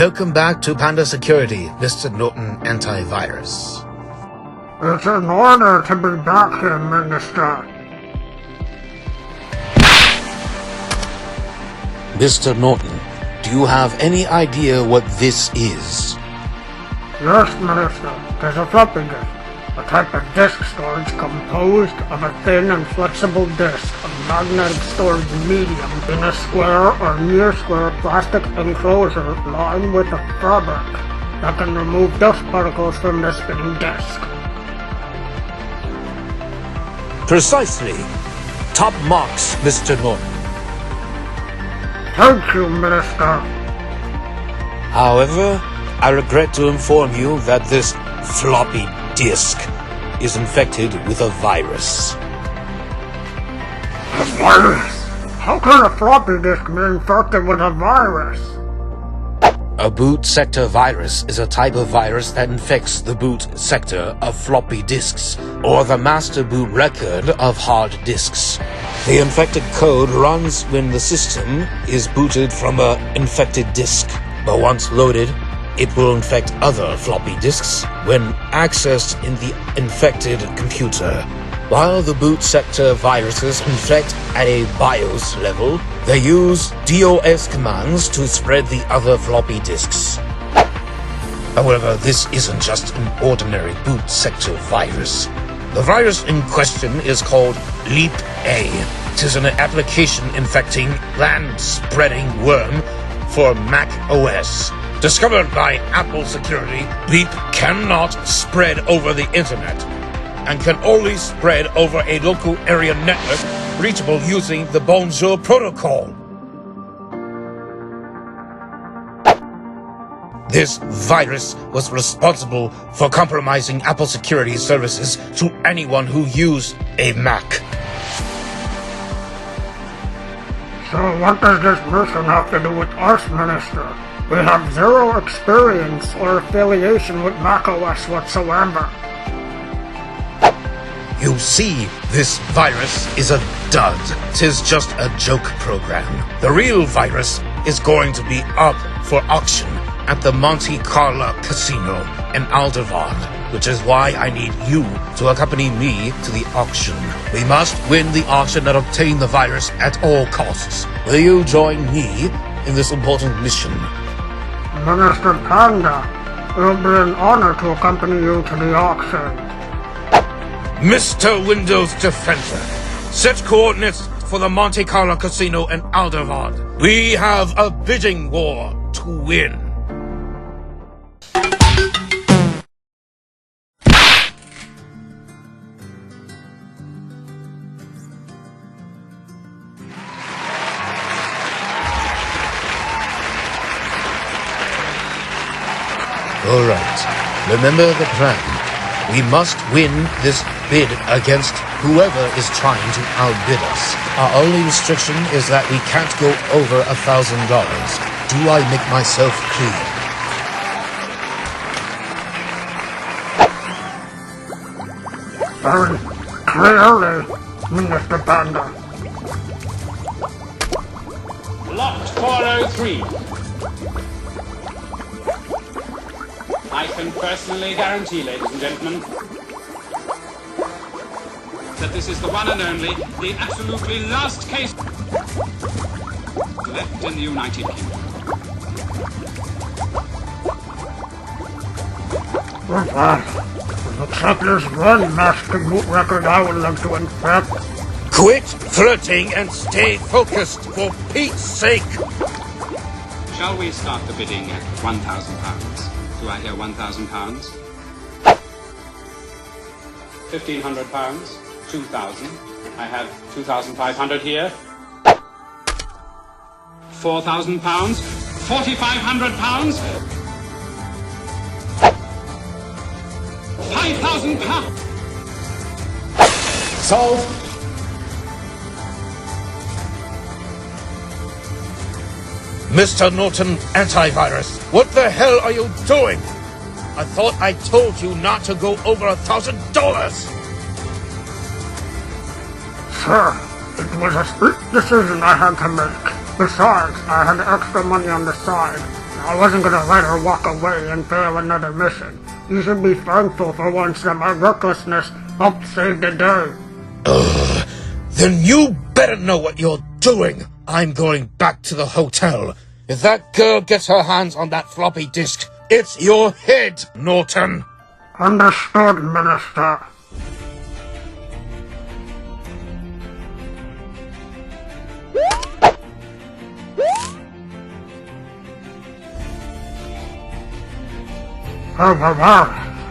Welcome back to Panda Security, Mr. Norton Antivirus. It's an honor to be back here, Minister. Mr. Norton, do you have any idea what this is? Yes, Minister. There's a floppy disk, a type of disk storage composed of a thin and flexible disk of magnetic storage medium in a square or near-square plastic enclosure lined with a fabric that can remove dust particles from the spinning disk. Precisely. Top marks, Mr. Norton. Thank you, Minister. However, I regret to inform you that this floppy disk is infected with a virus. A virus? How can a floppy disk be infected with a virus? A boot sector virus is a type of virus that infects the boot sector of floppy disks, or the master boot record of hard disks. The infected code runs when the system is booted from an infected disk, but once loaded, it will infect other floppy disks when accessed in the infected computer. While the boot sector viruses infect at a BIOS level, they use DOS commands to spread the other floppy disks. However, this isn't just an ordinary boot sector virus. The virus in question is called Leap-A. It is an application infecting land-spreading worm for Mac OS. Discovered by Apple Security, Leap cannot spread over the internet and can only spread over a local area network reachable using the Bonjour protocol. This virus was responsible for compromising Apple Security services to anyone who used a Mac. So what does this mission have to do with us, Minister? We have zero experience or affiliation with macOS whatsoever. You see, this virus is a dud. 'Tis just a joke program. The real virus is going to be up for auction at the Monte Carlo Casino in Aldervad, which is why I need you to accompany me to the auction. We must win the auction and obtain the virus at all costs. Will you join me in this important mission? Minister Panda, it will be an honor to accompany you to the auction. Mr. Windows Defender, set coordinates for the Monte Carlo Casino in Aldervad. We have a bidding war to win. All right, remember the plan. We must win this bid against whoever is trying to outbid us. Our only restriction is that we can't go over $1,000. Do I make myself clear? Very clearly, Minister Panda. Lot 403. I can personally guarantee, ladies and gentlemen, that this is the one and only, the absolutely last case left in the United Kingdom. Looks like there's one master boot record I would like to infect. Quit flirting and stay focused, for Pete's sake! Shall we start the bidding at £1,000? Do I hear £1,000? £1,500? 2,000. I have 2,500 here. £4,000? £4,500? £5,000? Solve! Mr. Norton Antivirus, what the hell are you doing? I thought I told you not to go over $1,000! Sir, it was a split decision I had to make. Besides, I had extra money on the side, I wasn't gonna let her walk away and fail another mission. You should be thankful for once that my recklessness helped save the day. Then you better know what you're doing. I'm going back to the hotel. If that girl gets her hands on that floppy disk, it's your head, Norton. Understood, Minister.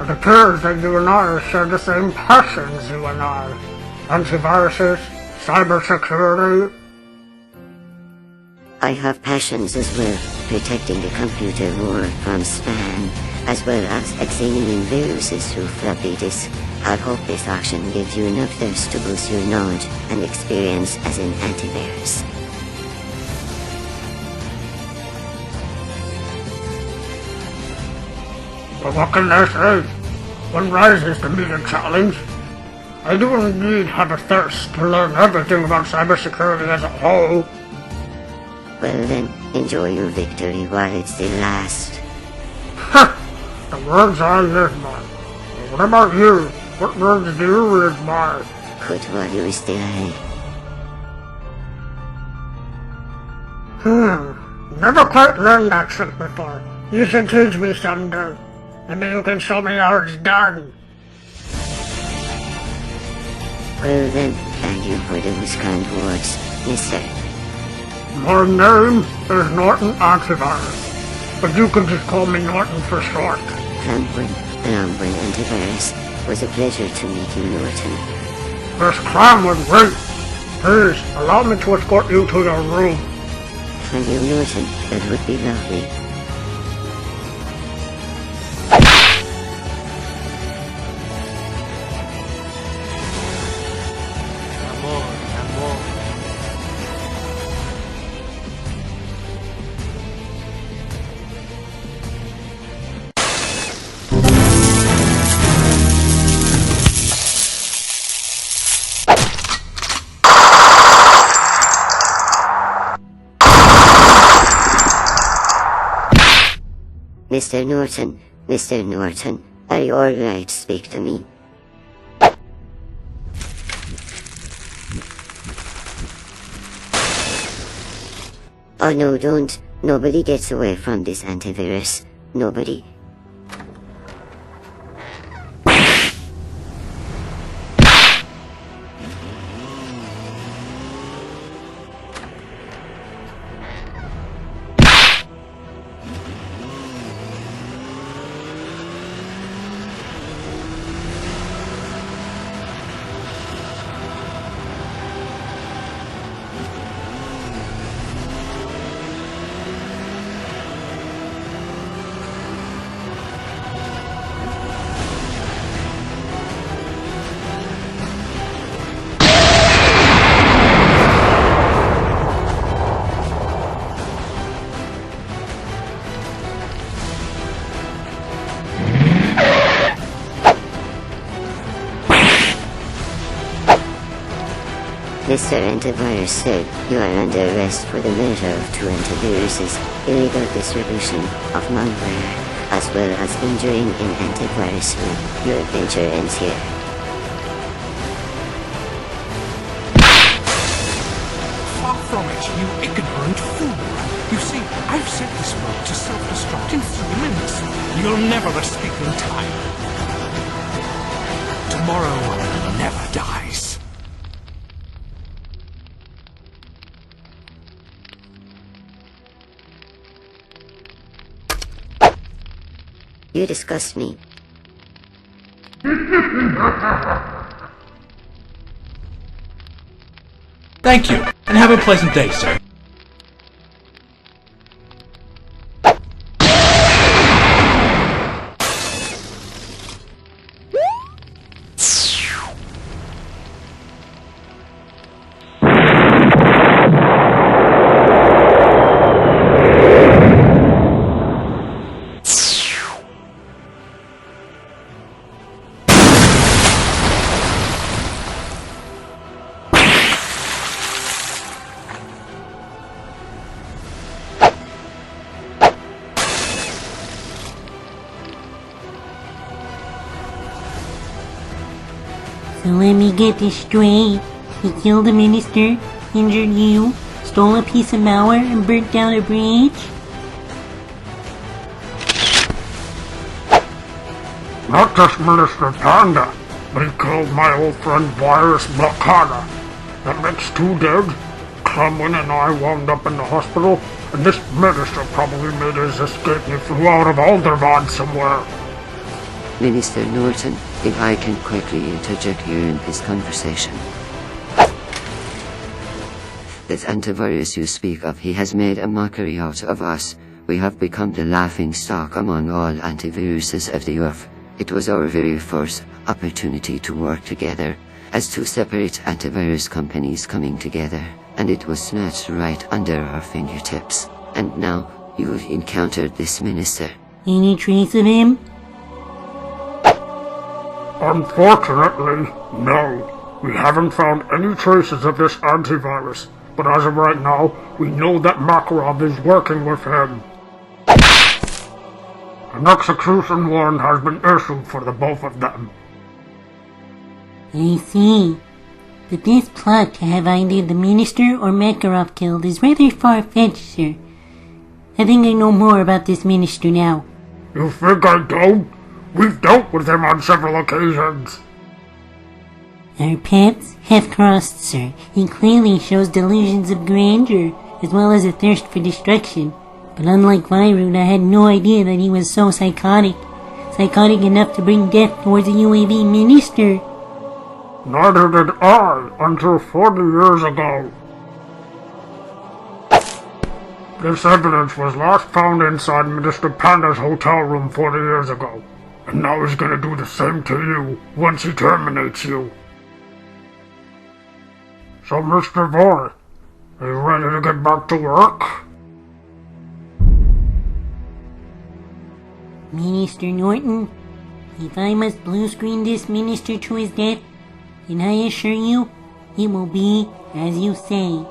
It appears that you and I share the same passions, you and I. Antiviruses, cybersecurity. I have passions as well, protecting the computer war from spam, as well as examining viruses through floppy disk. I hope this action gives you enough thirst to boost your knowledge and experience as an antivirus. But what can I say? One rises to meet a challenge. I do indeed have a thirst to learn everything about cybersecurity as a whole. Well then, enjoy your victory while it still lasts. Ha! The words I live by. What about you? What words do you live by? Quit while you still ahead. Never quite learned that trick before. You should teach me someday. Maybe you can show me how it's done. Well then, thank you for those kind words, mister. My name is Norton Antivirus, but you can just call me Norton for short. Clampwin, Longwin Antivirus, was a pleasure to meet you, Norton. This clown was great. Please, allow me to escort you to your room. Thank you, Norton. That would be lovely. Mr. Norton, are you alright to speak to me? Oh no, don't. Nobody gets away from this antivirus. Nobody. Mr. Antivirus Sir, you are under arrest for the murder of 2 antiviruses, illegal distribution of malware, as well as injuring an antivirus room. Your adventure ends here. Far from it, you ignorant fool! You see, I've set this mode to self-destruct in 3 minutes. You'll never escape in time. Tomorrow never dies. You disgust me. Thank you, and have a pleasant day, sir. So let me get this straight. He killed a minister, injured you, stole a piece of malware, and burnt down a bridge? Not just Minister Panda, but he killed my old friend Virus Blocada. That makes 2 dead. Kremlin and I wound up in the hospital, and this minister probably made his escape and flew out of Alderman somewhere. Minister Norton, if I can quickly interject here in this conversation. This antivirus you speak of, he has made a mockery out of us. We have become the laughing stock among all antiviruses of the earth. It was our very first opportunity to work together, as 2 separate antivirus companies coming together, and it was snatched right under our fingertips. And now, you've encountered this minister. Any trace of him? Unfortunately, no. We haven't found any traces of this antivirus, but as of right now, we know that Makarov is working with him. An execution warrant has been issued for the both of them. I see. But this plot to have either the minister or Makarov killed is rather far-fetched, sir. I think I know more about this minister now. You think I don't? We've dealt with him on several occasions. Our paths have crossed, sir. He clearly shows delusions of grandeur, as well as a thirst for destruction. But unlike Virut, I had no idea that he was so psychotic. Psychotic enough to bring death towards a UAV minister. Neither did I, until 40 years ago. This evidence was last found inside Minister Panda's hotel room 40 years ago. And now he's gonna do the same to you, once he terminates you. So, Mr. Boy, are you ready to get back to work? Minister Norton, if I must blue screen this minister to his death, then I assure you, it will be as you say.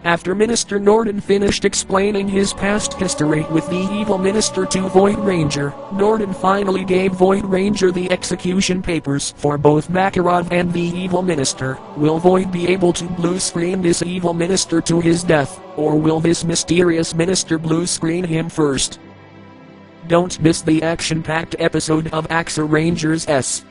After Minister Norton finished explaining his past history with the evil minister to Void Ranger, Norton finally gave Void Ranger the execution papers for both Makarov and the evil minister. Will Void be able to blue screen this evil minister to his death, or will this mysterious minister blue screen him first? Don't miss the action-packed episode of Axer Rangers S.